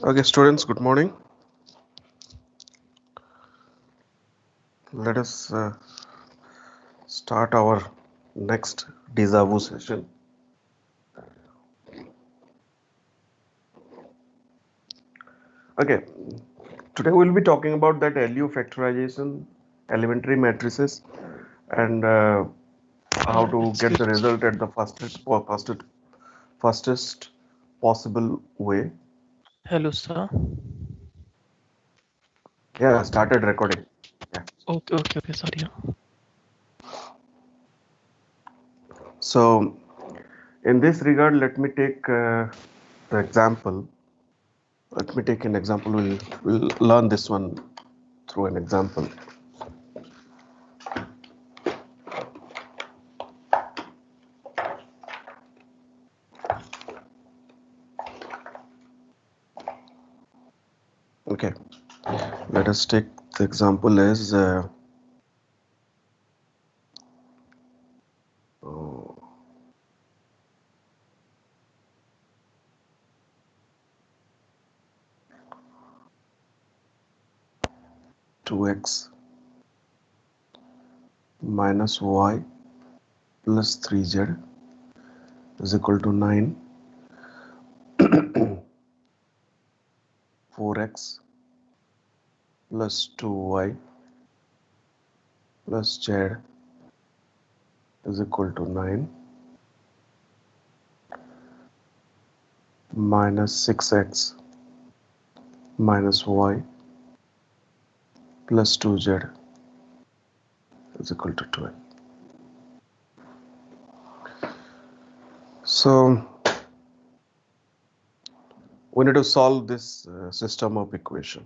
Okay, students, good morning. Let us start our next deja vu session. Okay, today we'll be talking about that LU factorization, elementary matrices, and how to get Excuse. the result at the fastest possible way. Hello, sir. Yeah, started recording. Yeah. Okay. Sorry. So, in this regard, let me take the example. Let me take an example. We'll learn this one through an example. Okay, let us take the example as 2x minus y plus 3z is equal to 9. 4x plus 2y plus z is equal to 9 minus 6x minus y plus 2z is equal to 12. So we need to solve this system of equation.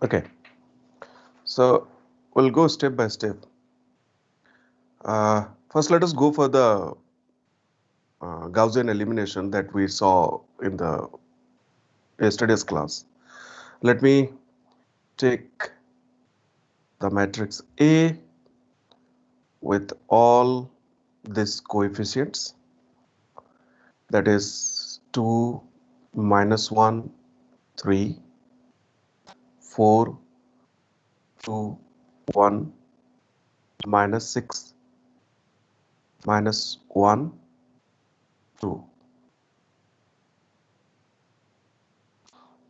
Okay, so we'll go step by step. First, let us go for the Gaussian elimination that we saw in the yesterday's class. Let me take the matrix A with all these coefficients, that is 2, minus 1, 3, 4, 2, 1, minus 6, minus 1, 2.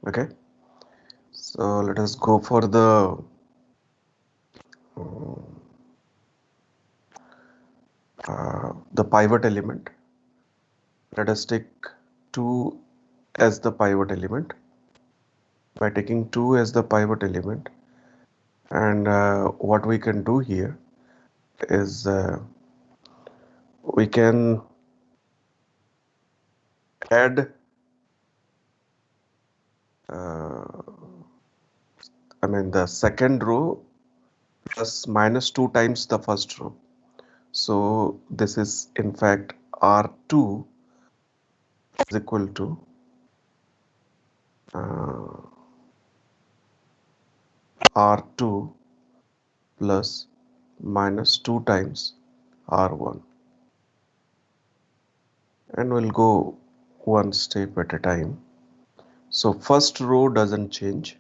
Okay, so let us go for the pivot element. Let us take 2 as the pivot element. By taking 2 as the pivot element, and what we can do here is we can add the second row plus minus 2 times the first row. So this is in fact R2 is equal to uh, R2 plus minus 2 times R1, and we'll go one step at a time. So first row doesn't change.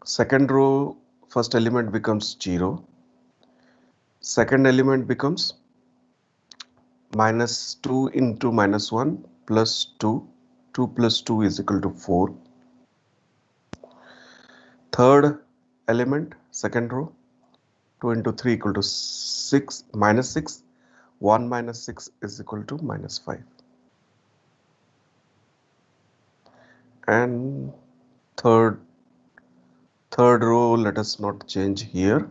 Second row, first element becomes 0. Second element becomes minus 2 into minus 1 plus 2. 2 plus 2 is equal to 4. Third element, second row, 2 into 3 equal to 6, minus 6. 1 minus 6 is equal to minus 5. And third third row, let us not change here.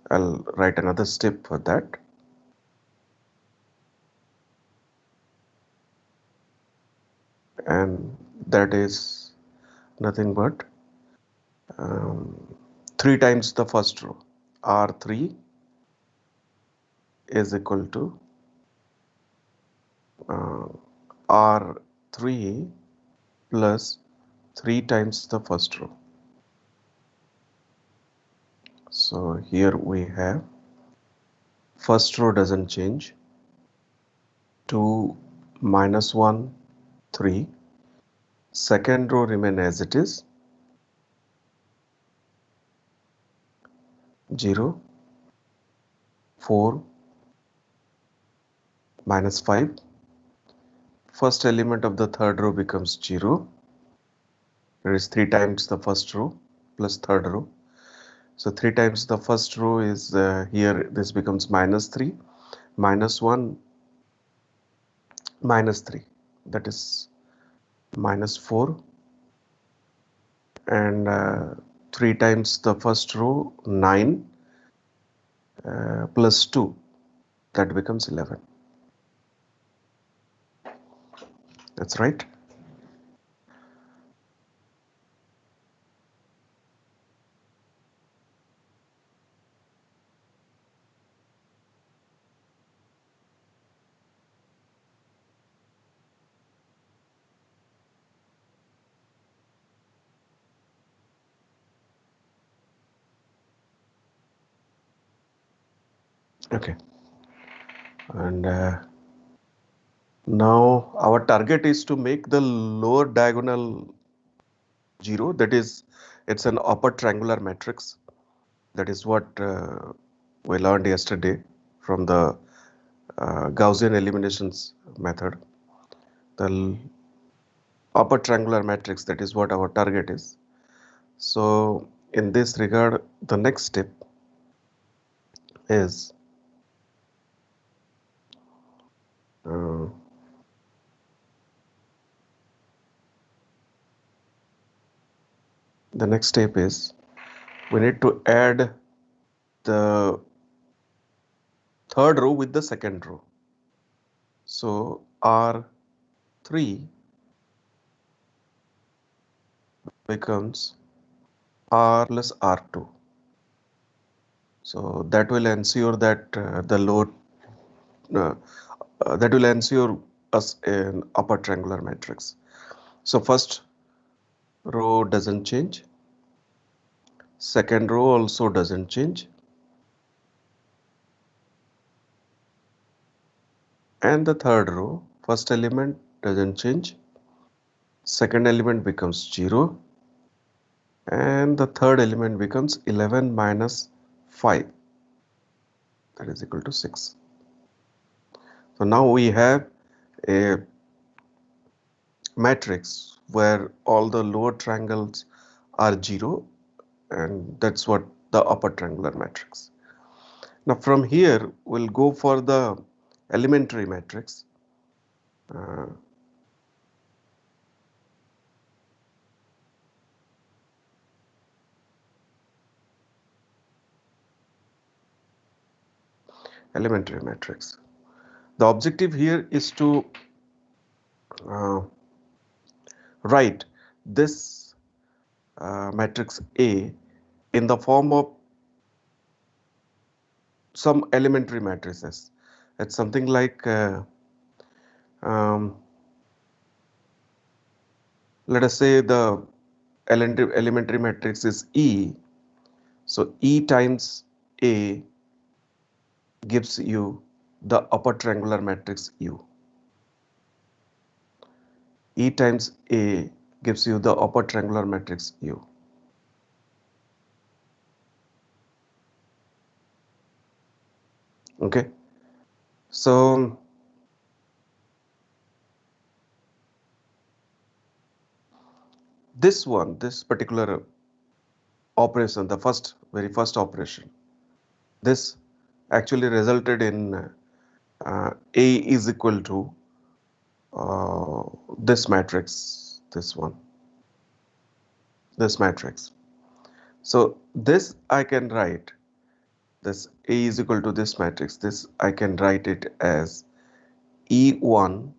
I'll write another step for that. And that is nothing but 3 times the first row. R3 is equal to uh, R3 plus 3 times the first row. So here we have first row doesn't change. 2 minus 1, 3. Second row remain as it is. 0, 4, minus 5. First element of the third row becomes 0. There is 3 times the first row plus third row. So 3 times the first row is here, this becomes minus 3, minus 1, minus 3. That is minus 4. And 3 times the first row, 9, plus 2. That becomes 11. That's right. Okay. And now our target is to make the lower diagonal 0. That is, it's an upper triangular matrix. That is what we learned yesterday from the Gaussian eliminations method. The upper triangular matrix, that is what our target is. So in this regard, the next step is uh, we need to add the third row with the second row. So R3 becomes R plus R2. So that will ensure that the load that will ensure us an upper triangular matrix. So first row doesn't change. Second row also doesn't change. And the third row, first element doesn't change. Second element becomes 0. And the third element becomes 11 minus 5. That is equal to 6. So now we have a matrix where all the lower triangles are 0, and that's what the upper triangular matrix. Now from here we'll go for the elementary matrix. uh, Elementary matrix. The objective here is to uh, write this matrix A in the form of some elementary matrices. It's something like um, let us say the elementary matrix is E. So E times A gives you the upper triangular matrix U. E times A gives you the upper triangular matrix U. Okay. So this particular operation, the very first operation, this actually resulted in A is equal to this matrix, this matrix. So this I can write, this A is equal to this matrix, this I can write it as E1.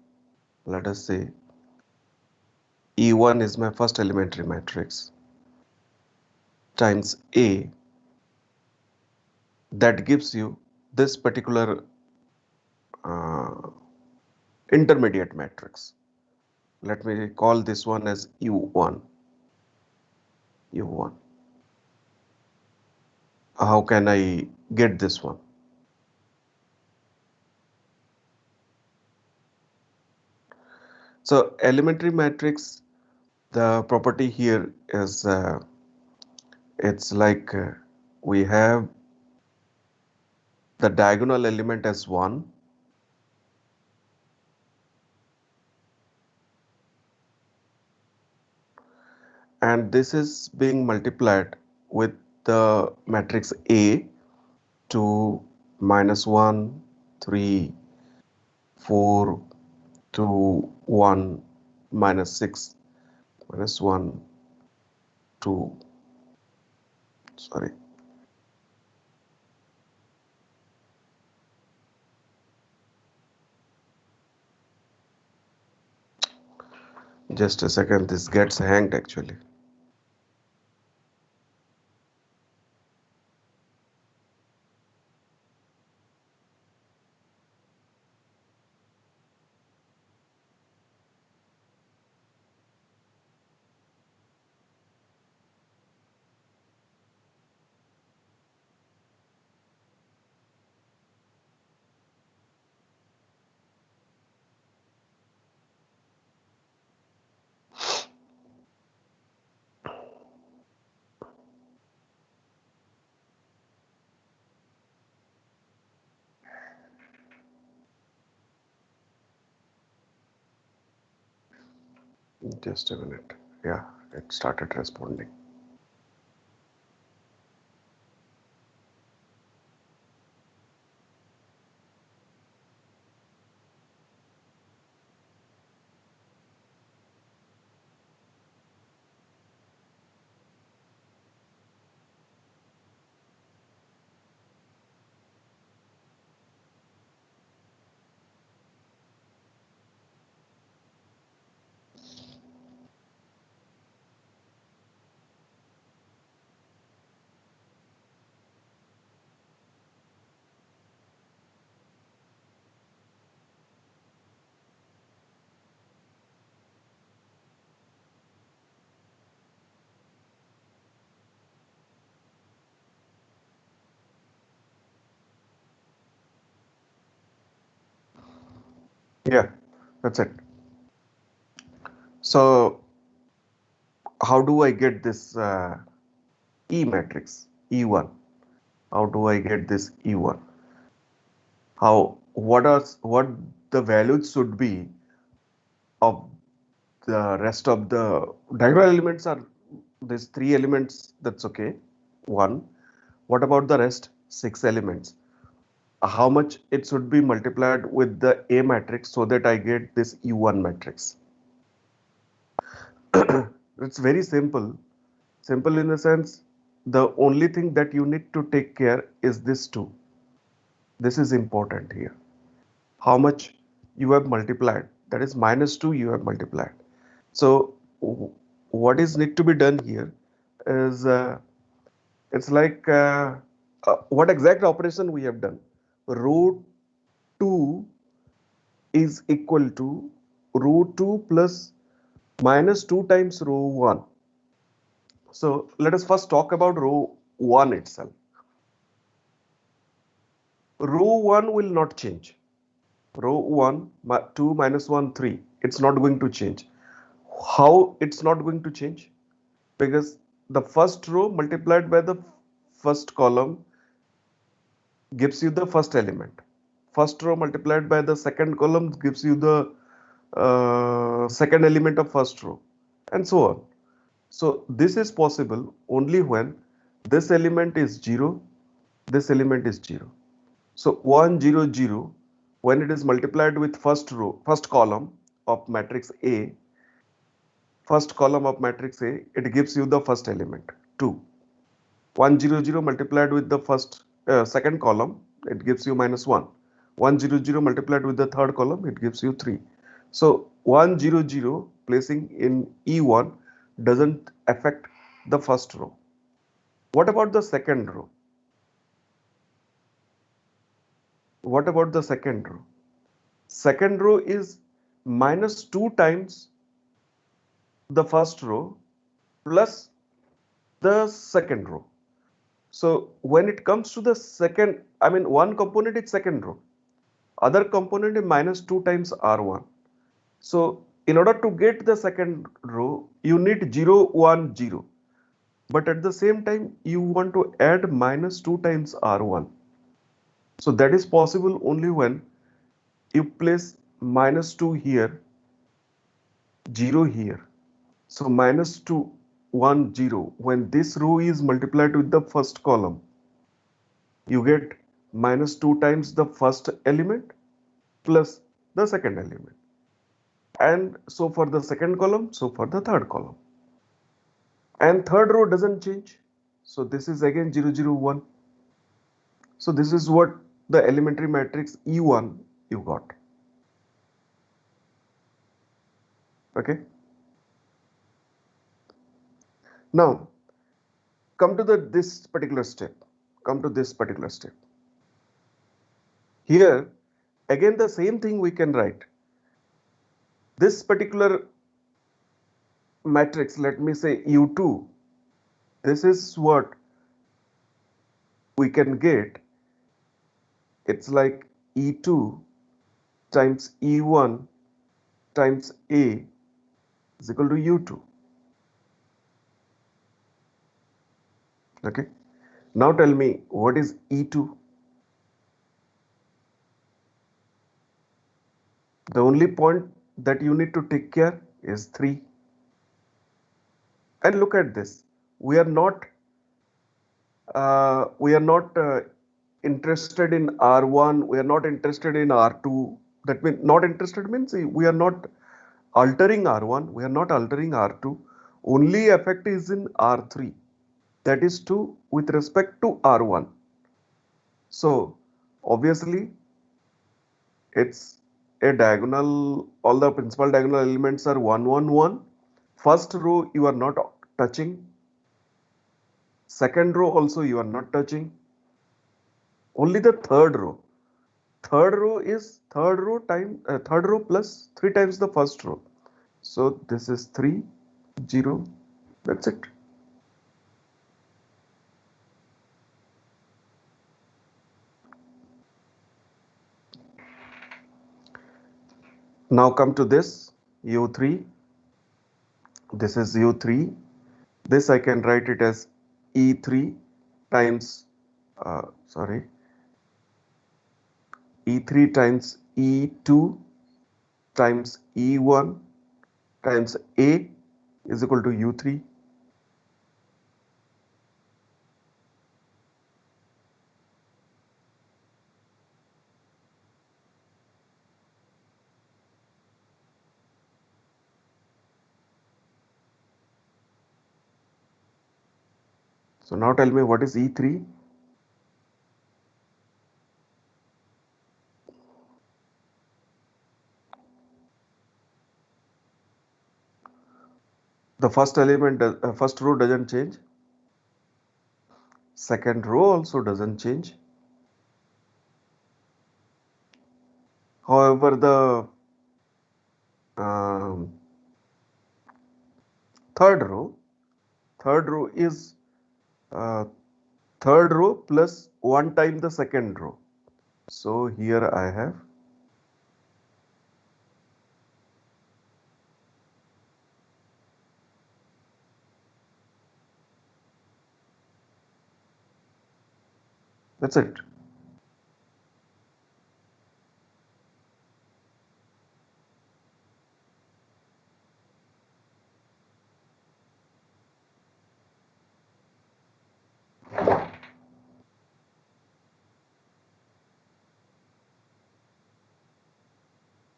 Let us say E1 is my first elementary matrix. times A, that gives you this particular uh, intermediate matrix. Let me call this one as U1. U1. How can I get this one? So elementary matrix, the property here is it's like we have the diagonal element as 1, and this is being multiplied with the matrix A, 2, -1, 3, 4, 2, 1, -6, -1, 2, sorry. Just a second, this gets hanged actually. Just a minute. Yeah, it started responding. Yeah, that's it. So how do I get this E matrix, E1? How do I get this E1? What the values should be of the rest of the diagonal elements are these 3 elements, that's okay. 1. What about the rest 6 elements? How much it should be multiplied with the A matrix so that I get this U1 matrix? It's very simple. Simple in the sense, the only thing that you need to take care is this 2. This is important here. How much you have multiplied, that is -2 you have multiplied. So what is need to be done here is it's like what exact operation we have done. Row 2 is equal to row 2 plus -2 times row 1. So let us first talk about row 1 itself. Row 1 will not change. Row 1, 2 minus 1, 3. It's not going to change. How it's not going to change? Because the first row multiplied by the first column gives you the first element. First row multiplied by the second column gives you the second element of first row, and so on. So this is possible only when this element is 0, this element is 0. So 1, 0, 0, when it is multiplied with first row, first column of matrix A, first column of matrix A, it gives you the first element, 2. 1, 0, 0 multiplied with the second column, it gives you -1. 1, 0, 0 multiplied with the third column, it gives you 3. So 1, 0, 0 placing in E1 doesn't affect the first row. What about the second row? What about the second row? Second row is minus 2 times the first row plus the second row. So when it comes to the second, I mean one component is second row, other component is minus 2 times R1. So in order to get the second row, you need 0, 1, 0. But at the same time, you want to add minus 2 times R1. So that is possible only when you place minus 2 here, 0 here. So minus 2, 1, 0. When this row is multiplied with the first column, you get minus 2 times the first element plus the second element. And so for the second column, so for the third column. And third row doesn't change. So this is again 0, 0, 1. So this is what the elementary matrix E1 you got. Okay. Now come to this particular step. Come to this particular step. Here again the same thing we can write. This particular matrix, let me say U2, this is what we can get. It's like E2 times E1 times A is equal to U2. Okay. Now tell me what is E2? The only point that you need to take care is 3. And look at this. We are not interested in R1. We are not interested in R2. That means not interested means we are not altering R1. We are not altering R2. Only effect is in R3. That is true with respect to R1. So obviously it's a diagonal. All the principal diagonal elements are 1, 1, 1. First row you are not touching. Second row also you are not touching. Only the third row. Third row is third row plus 3 times the first row. So this is 3, 0. That's it. Now come to this U3. This is U3. This I can write it as E3 times sorry, E3 times E2 times E1 times A is equal to U3. So now tell me what is E3? The first element, first row doesn't change. Second row also doesn't change. However, the um, third row is uh, third row plus 1 time the second row. So here I have that's it.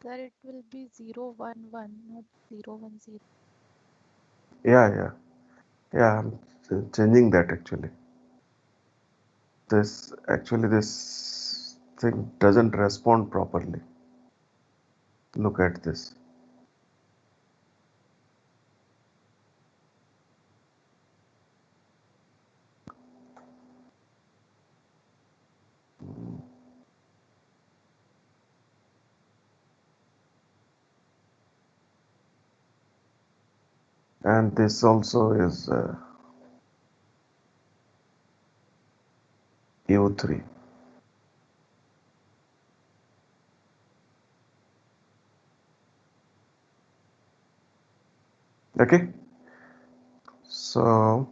Sir, it will be 0, 1, 1, not 0, 1, 0. Yeah. I'm changing that actually. This thing doesn't respond properly. Look at this. and this also is U3. Okay, so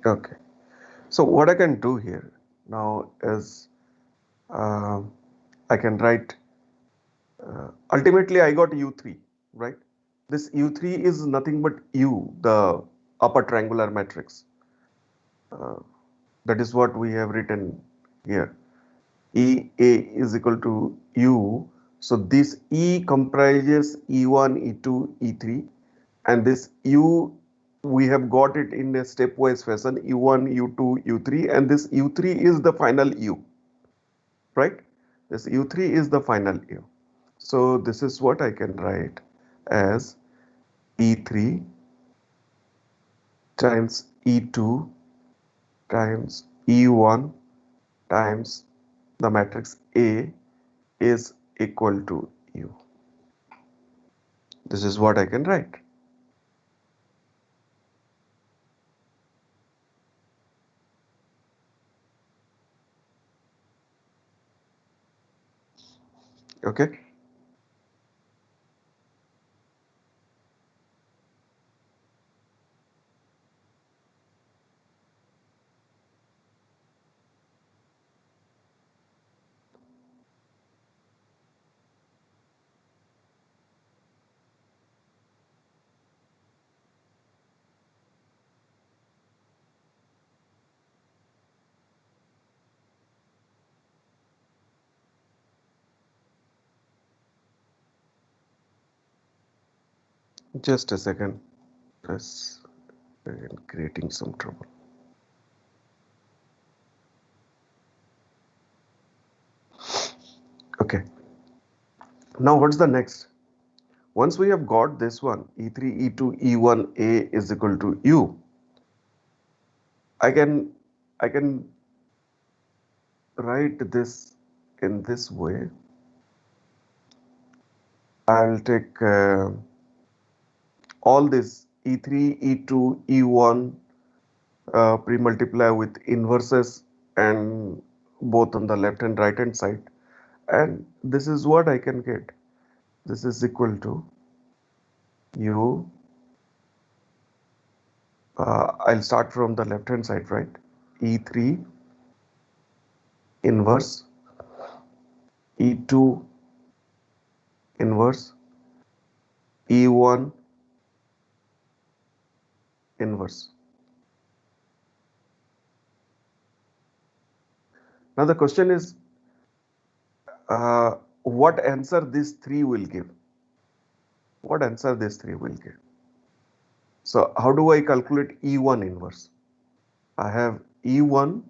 okay, so what I can do here now is uh, I can write ultimately I got U3, right? This U3 is nothing but U, the upper triangular matrix. Uh, that is what we have written here. EA is equal to U. So this E comprises E1, E2, E3, and this U we have got it in a stepwise fashion, U1, U2, U3, and this U3 is the final U, right? This U3 is the final U. So this is what I can write as E3 times E2 times E1 times the matrix A is equal to U. This is what I can write. Okay. Just a second. That's creating some trouble. Okay. Now what's the next? Once we have got this one, E3, E2, E1A is equal to U, I can write this in this way. I'll take all this E3, E2, E1 pre-multiply with inverses and both on the left and right hand side, and this is what I can get. This is equal to U. I'll start from the left hand side, right? E3 inverse, E2 inverse, E1 inverse. Now the question is, what answer these three will give? What answer these three will give? So how do I calculate E1 inverse? I have E1,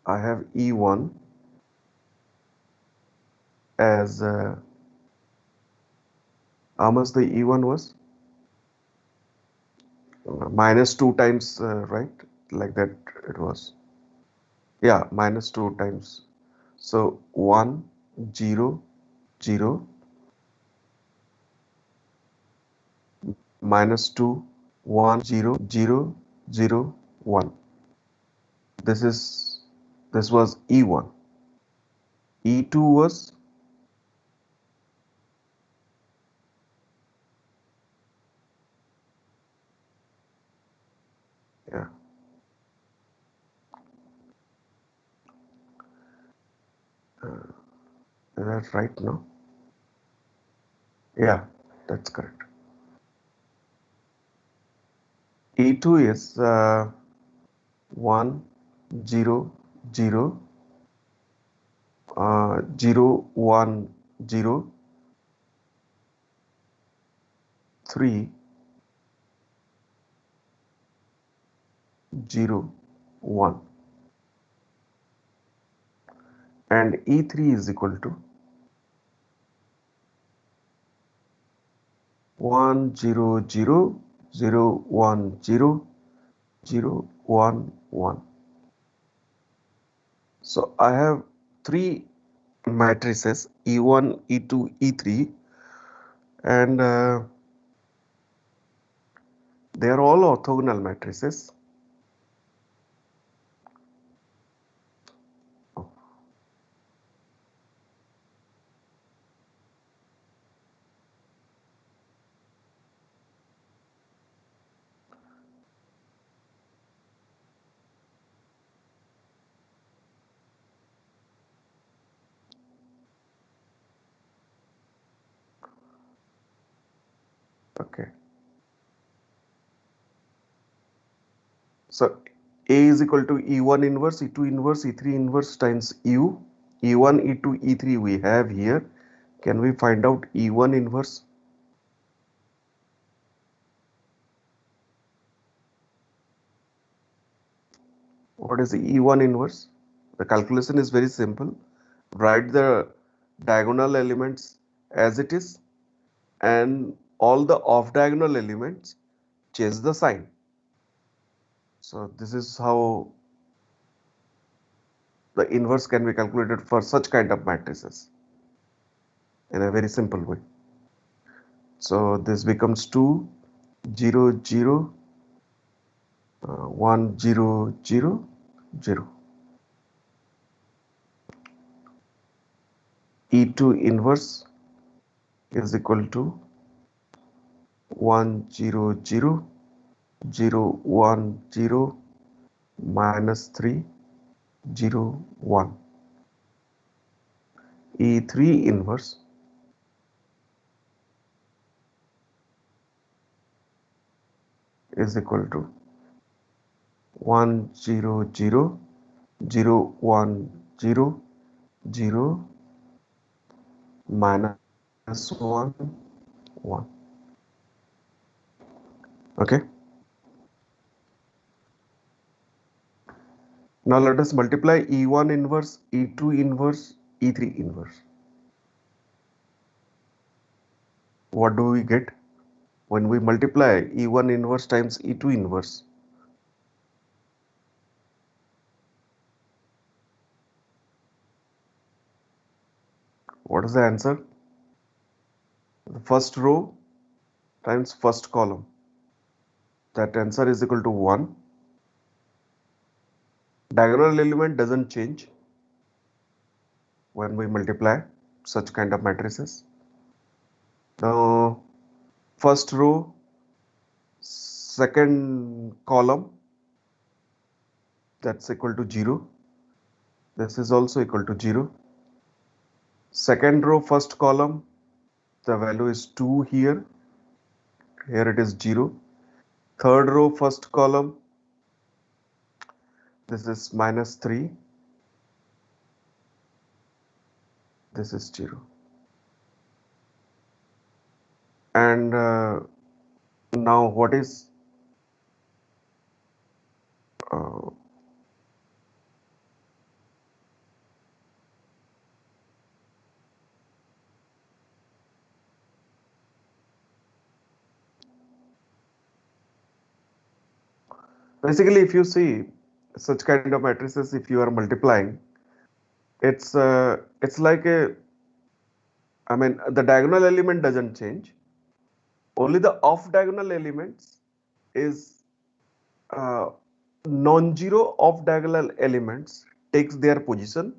I have E1 as how much the E1 was? Minus 2 times, right? Like that it was. Yeah, minus 2 times. So 1, 0, 0, minus 2, 1, 0, 0, 0, 1. This is this was E1. E2 was, yeah, is that right now? Yeah, that's correct. E2 is 1, 0, 0, 0, 1, 0, 3, 0, 1, and E3 is equal to 1 0 0 0 1 0 0 1 1. So I have three matrices E1, E2, E3, and they are all orthogonal matrices. Okay. So A is equal to E1 inverse, E2 inverse, E3 inverse times U. E1, E2, E3 we have here. Can we find out E1 inverse? What is the E1 inverse? The calculation is very simple. Write the diagonal elements as it is, and all the off diagonal elements change the sign. So this is how the inverse can be calculated for such kind of matrices in a very simple way. So this becomes 2 0 0 1 0 0 0. E2 inverse is equal to 1 0 0 0 1 0 minus 3 0 1. E3 inverse is equal to 1 0 0 0 1 0 0 minus 1 1. Okay. Now let us multiply E1 inverse, E2 inverse, E3 inverse. What do we get when we multiply E1 inverse times E2 inverse? What is the answer? The first row times first column. That answer is equal to 1. Diagonal element doesn't change when we multiply such kind of matrices. Now, first row, second column, that's equal to 0. This is also equal to 0. Second row, first column, the value is 2 here. Here it is 0. Third row, first column, this is minus 3. This is 0. And now what is uh, basically, if you see such kind of matrices, if you are multiplying, it's like a, I mean, the diagonal element doesn't change. Only the off diagonal elements is uh, non-zero off diagonal elements takes their position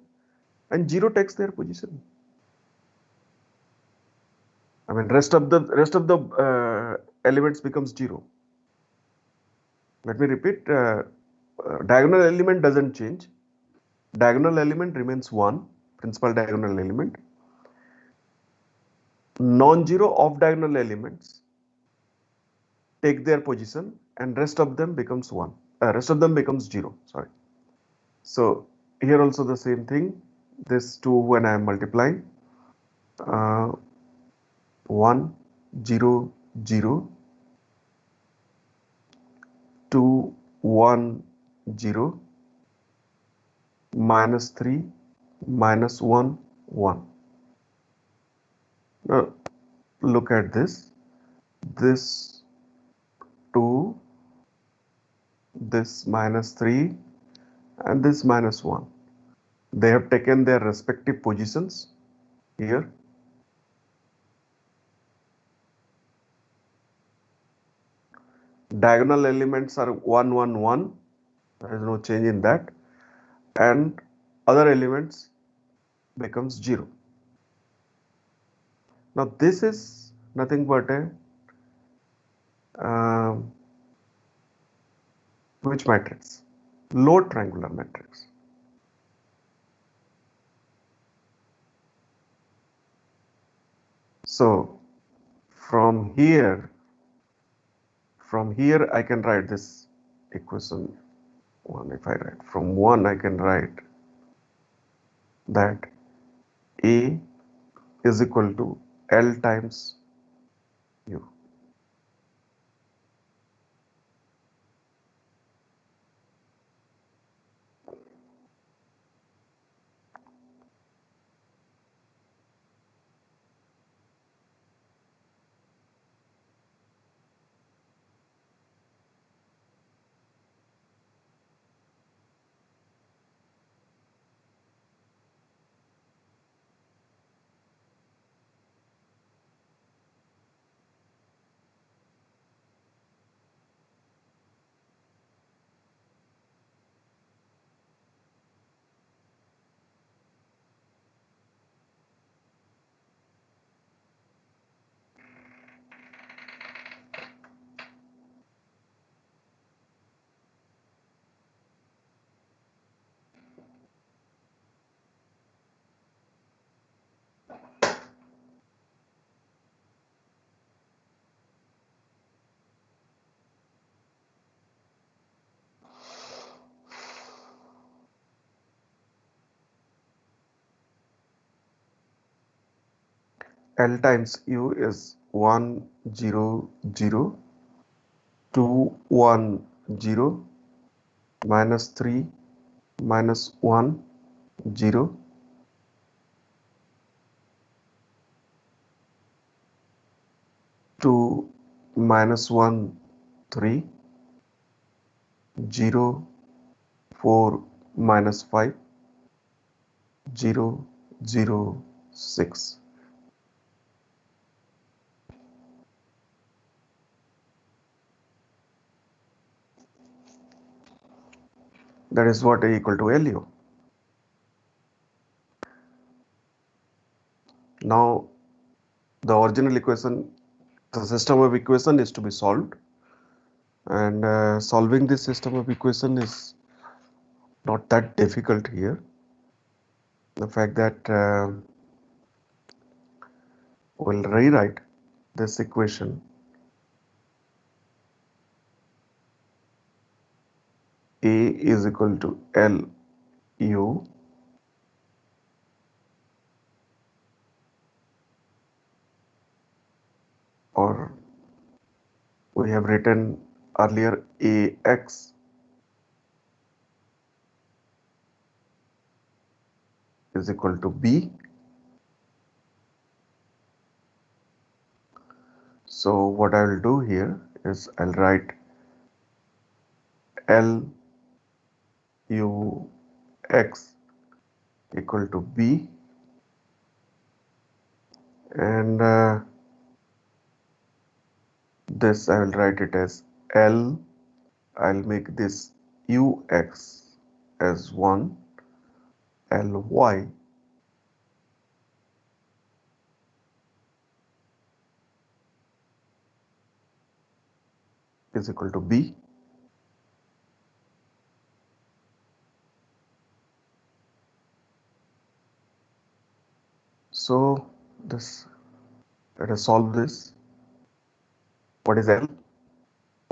and 0 takes their position. I mean, rest of the elements becomes 0. Let me repeat. Diagonal element doesn't change. Diagonal element remains 1, principal diagonal element. Non-zero off diagonal elements take their position and rest of them becomes 1. Rest of them becomes 0. Sorry. So here also the same thing. This 2 when I am multiplying, 1 0 0 2 1 0 minus 3 minus 1 1. Now look at this. this 2, this minus 3, and this minus 1. They have taken their respective positions here. Diagonal elements are 1, 1, 1. There is no change in that. And other elements becomes 0. Now this is nothing but a which matrix? Low triangular matrix. So from here I can write this equation 1. If I write from 1, I can write that A is equal to L times U. L times U is 1, 0, 0, 2, 1, 0, minus 3, minus 1, 0, 2, minus 1, 3, 0, 4, minus 5, 0, 0, 6. That is what A equal to LU. Now the original equation, the system of equation is to be solved, and solving this system of equation is not that difficult here. The fact that we'll rewrite this equation A is equal to LU or we have written earlier AX is equal to B. So what I will do here is I'll write LUX equal to B, and this I will write it as L. I'll make this UX as 1, LY is equal to B. So this, let us solve this. What is L?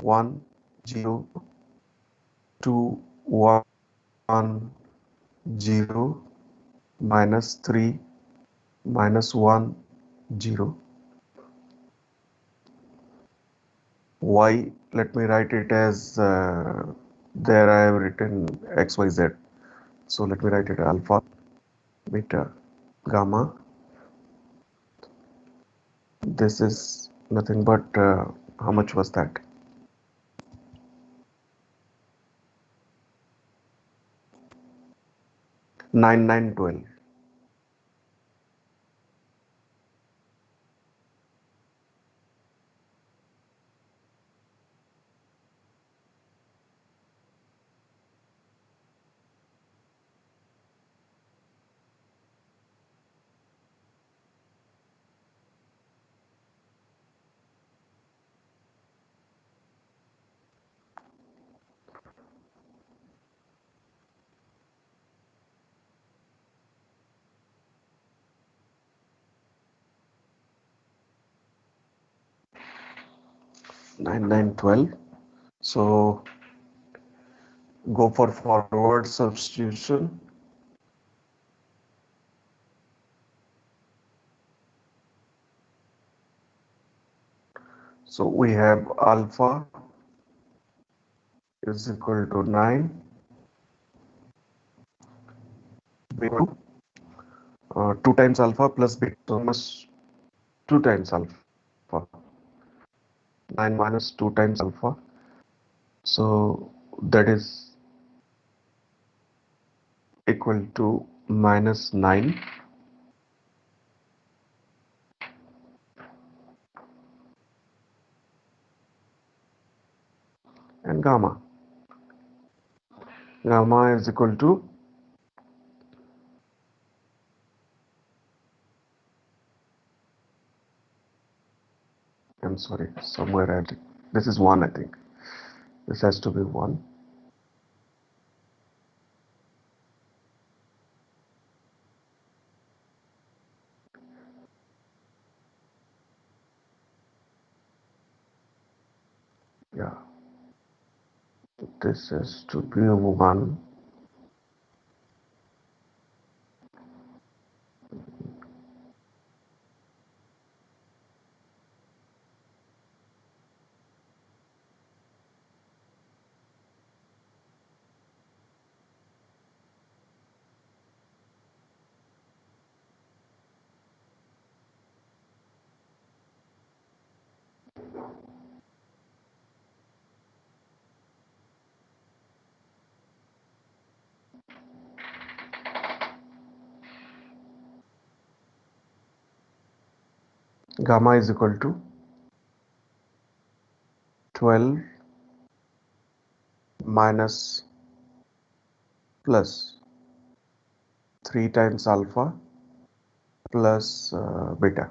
1, 0, 2, 1, 0, minus 3, minus 1, 0. Y, let me write it as, there I have written X, Y, Z. So let me write it alpha, beta, gamma. This is Nothing but how much was that? 9912. Nine nine 12. So go for forward substitution. So we have alpha is equal to 9, beta 2 times alpha plus beta, so much 2 times alpha. 9 minus 2 times alpha. So that is equal to minus 9, and gamma. Gamma is equal to, I'm sorry, somewhere I, this is 1, I think. This has to be 1. Yeah, this has to be 1. Gamma is equal to 12 minus plus 3 times alpha plus beta.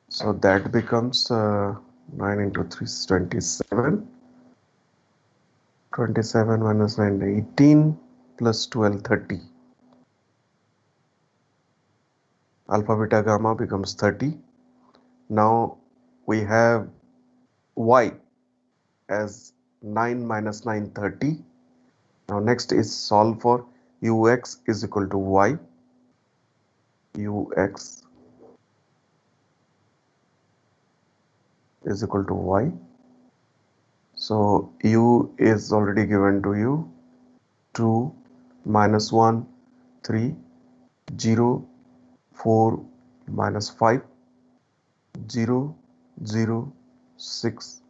So that becomes 9 into 3 is 27. 27 minus 9, 18 plus 12, 30. Alpha, beta, gamma becomes 30. Now we have y as 9 minus 9, 30. Now next is solve for ux is equal to y. Ux is equal to y. So u is already given to you. 2 minus 1, 3, 0, 4 minus 5, 0, 0, 6,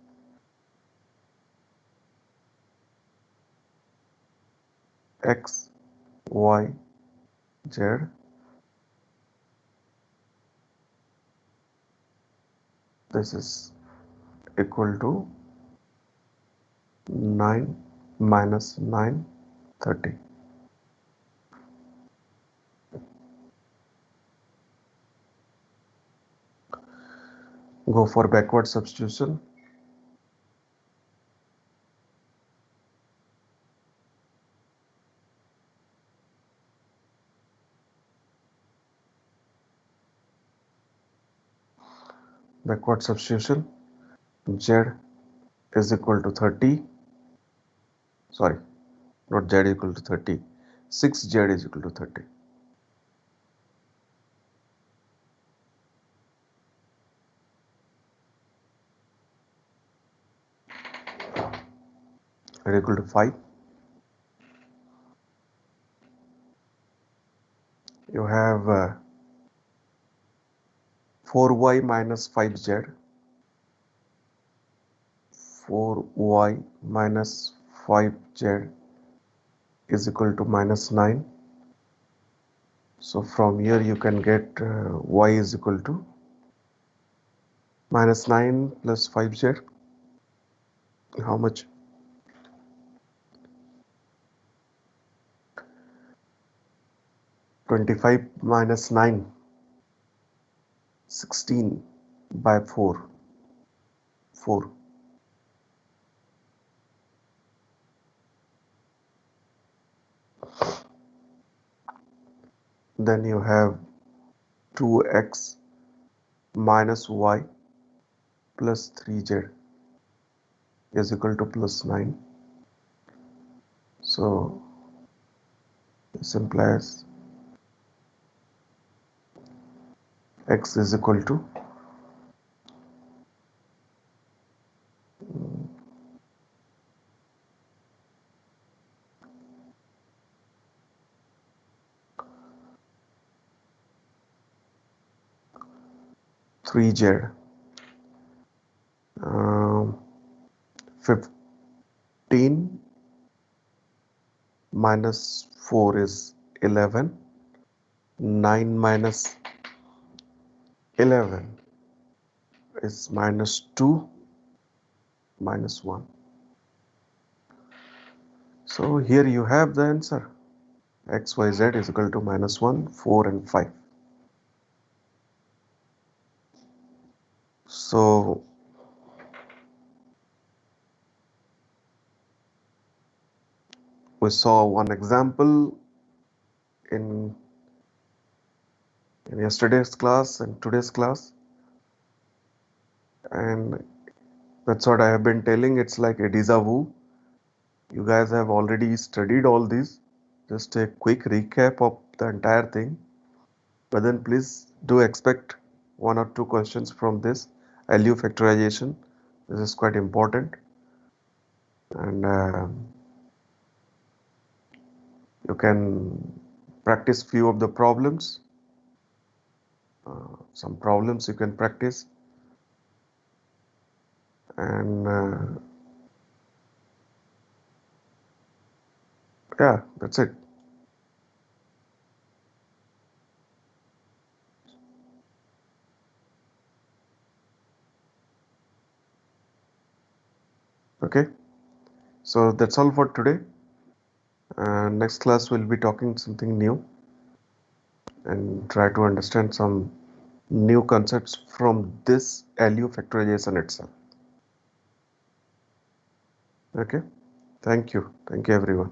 x, y, z. This is equal to 9 minus 9, 30. Go for backward substitution. Backward substitution. Z is equal to 30. Sorry, not Z equal to 30. 6Z is equal to 30. Are equal to 5. You have 4y minus 5z, 4y minus 5z is equal to minus 9. So from here you can get y is equal to minus 9 plus 5z. How much? (25 minus 9), 16 by 4. Then you have 2x minus y plus 3z is equal to plus 9. So this implies x is equal to 3z. 15 minus 4 is 11. 9 minus 11 is minus 2 minus 1. So here you have the answer. X, Y, Z is equal to minus 1, 4 and 5. So we saw one example in yesterday's class and today's class, and that's what I have been telling. It's like a déjà vu. You guys have already studied all these. Just a quick recap of the entire thing, but then please do expect 1 or 2 questions from this LU factorization. This is quite important, and you can practice few of the problems. Some problems you can practice, and yeah, that's it. Okay, so that's all for today. Next class we'll be talking something new and try to understand some new concepts from this LU factorization itself. Okay, thank you everyone.